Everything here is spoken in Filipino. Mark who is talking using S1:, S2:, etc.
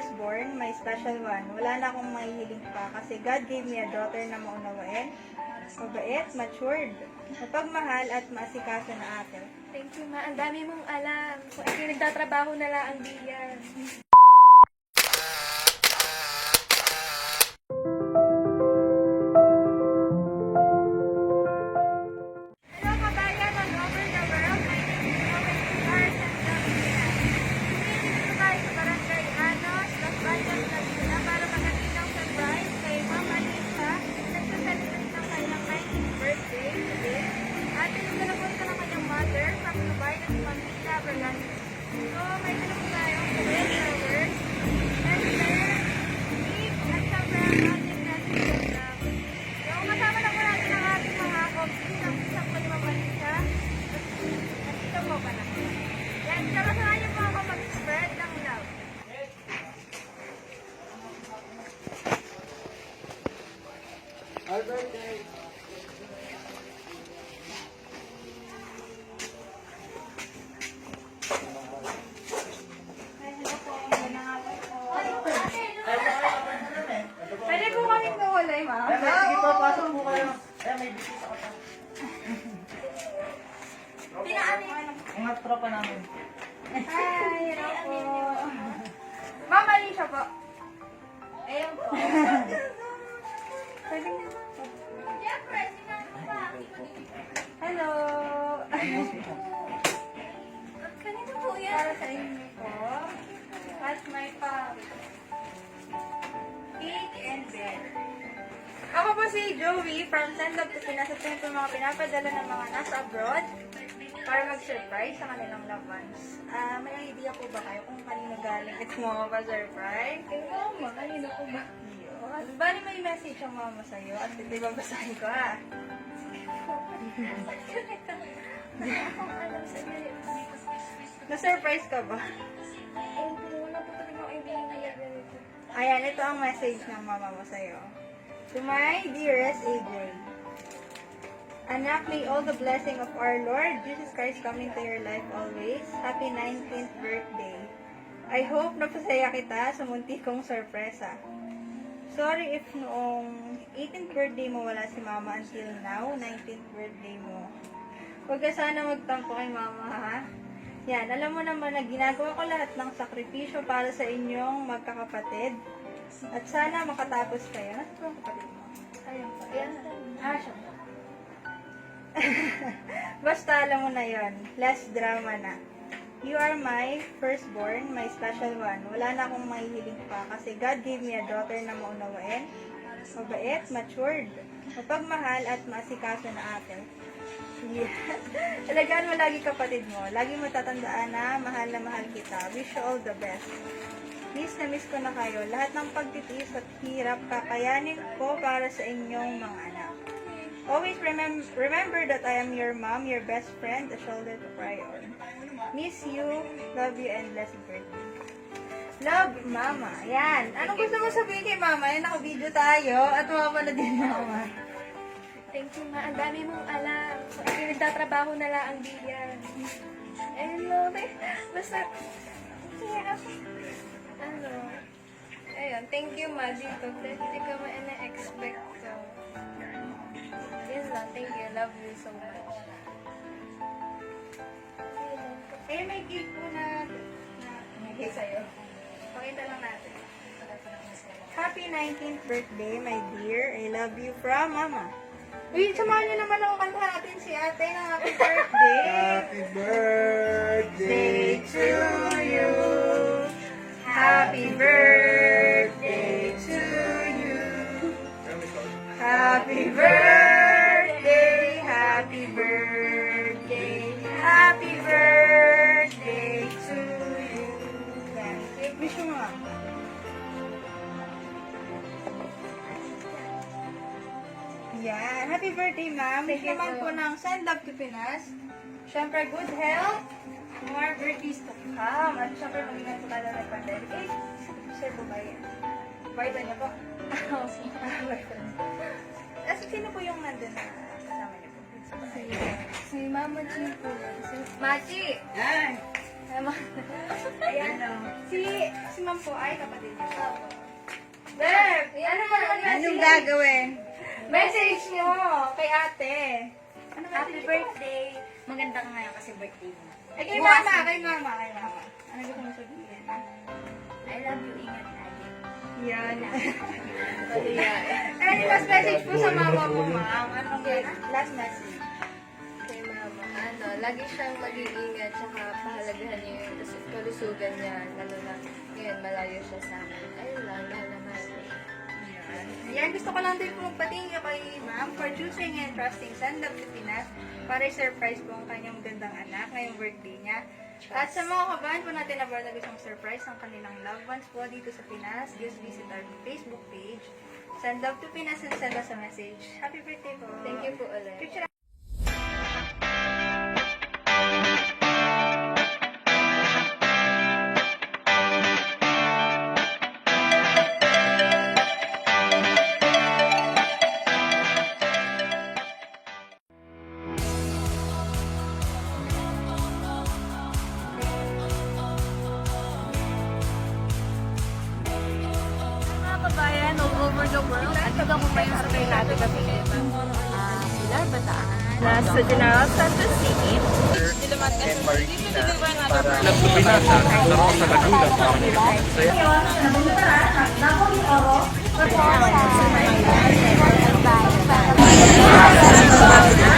S1: firstborn, my special one. Wala na akong mahihiling pa kasi God gave me a daughter na maunawain, mabait, matured, mapagmahal at maasikaso na ate.
S2: Thank you, Ma. Ang dami mong alam. Kung ikaw nagtatrabaho na lang ang diyan. Hello, kabayan all over the world. My name is Owen Cars and dito tayo sa Barangay Anos, Los Baños, Laguna para magating ng surprise kay Ma'am Alisa. Nagsa-celebrate ng kanyang 19th birthday today. At tinutulungan ko ng kanyang mother from Dubai at Pamela Berlani. So, may tulungan tayo sa red flowers. And then, cake at siyempre ang ating natin program. So, kasama na po natin ang ating mga copies. Ang isang po ni Ma'am Alisa. At ito po pa na. Yan, samahan niyo po ako mag-spread ng love.
S3: Happy birthday!
S1: Pwede po kaming gawalay, ma'am.
S3: Sige po, pasok po kayo. May bisita ka pa. Mga tropa namin.
S1: Hi, hello po.
S2: Ma'am Alisa po.
S1: Ayun po. Pwede na. Hello.
S2: Kanina po yan.
S1: Para sa inyo po. At may pa cake and bear. Ako po si Joey from Send Up to Pinas at ito yung mga pinapadala ng mga nasa abroad para mag-surprise sa kanilang loved ones. May idea po ba kayo kung kanino galing itong mga pa-surprise?
S2: Mama, kanina po ba?
S1: Yun. Bali may message ang mama sa'yo at ito babasahin ko ha.
S2: Akong alam sa iyo.
S1: Na-surprise ka ba?
S2: Hindi, wala po talaga akong ibigay na ganito.
S1: Ayan, ito ang message ng mama mo sa'yo. To my dearest AJ, Anak, may all the blessing of our Lord Jesus Christ come into your life always. Happy 19th birthday. I hope napasaya kita sa munti kong sorpresa. Sorry if noong 18th birthday mo wala si mama until now, 19th birthday mo. Huwag ka sana magtampo kay mama, ha? Yan, alam mo naman na ginagawa ko lahat ng sakripisyo para sa inyong magkakapatid. At sana makatapos kayo. Nasaan po ang kapatid mo?
S2: Ayun po. Ayan.
S1: Siya. Basta alam mo na yon, less drama na. You are my firstborn, my special one. Wala na akong mahihiling pa kasi God gave me a daughter na maunawain, mabait, matured, mapagmahal at maasikaso na ate. Yeah. Alagaan mo lagi kapatid mo. Lagi mo tatandaan na mahal kita. Wish you all the best. Miss na miss ko na kayo. Lahat ng pagtitiis at hirap kakayanin ko para sa inyong mga anak. Always remember that I am your mom, your best friend, a shoulder to cry on. Miss you, love you, and blessed birthday. Love, Mama. Yan. Anong gusto mo sabihin kay Mama? Yan, naka-video tayo at mama na din Mama.
S2: Thank you, Ma. Ang dami mong alam. Kung ikaw nagtatrabaho na lang ang diyan. Hello, basta, sige ako. Ano, ayun, thank you, Ma, dito. Hindi ka ma-expect ko. Yun lang, thank you. Love you so much.
S1: Eh, may gift po na may gift sa'yo. Pakita lang natin. Happy 19th birthday, my dear. I love you from Mama. Uy, samahan niyo naman ako kanta natin si ate ng happy birthday.
S3: Happy birthday
S1: to you. Happy birthday to you. Happy birthday, happy birthday, happy birthday to you. Yan. Wish mo nga. Yan. Happy birthday, ma'am. Wish naman po ng Send Love to Pinas. Siyempre, good health. More birthdays to come. At siyempre, mag-ingat po tayo ng pandemic. Eh, sir po ba yan? Bayad niya po. Sino po yung nandun na kasama niyo po?
S2: Si Mama Chi po. Machi!
S1: Yan.
S2: Ayan.
S1: Si ma'am po ay kapatid niya.
S2: Beb, ano ba naman
S1: Anong gagawin?
S2: Message mo
S1: Kay ate.
S2: Happy birthday. Maganda ka ngayon kasi birthday mo.
S1: Ay, kay mama, kay mama, kay mama. Ano gusto mo sabihin?
S2: I love you, ingat lagi.
S1: Yan.
S2: Ayan.
S1: Ano last message po sa mama mo, ma'am? Anong last message?
S2: Kay mama, lagi siyang mag-iingat tsaka pahalagahan niya yung kalusugan niya, lalo na ngayon malayo siya sa amin. Ayun lang, mahal na mahal ko.
S1: Yan, gusto ko lang din po magpatingin kay ma'am for choosing and trusting Send Love to Pinas para i-surprise po ang kanyang gandang anak ngayong birthday niya. At sa mga kabahan po natin na na gustong surprise ang kanilang loved ones po dito sa Pinas, just visit our Facebook page. Send Love to Pinas and send us a message. Happy birthday po!
S2: Thank you po ulit.
S1: Picture
S2: Mga kabayan all over the world, at ito ko ngayon sa kayo natin kami Pilar Bataan. Nasa General Santos City.
S3: And Marikina para
S2: Bye.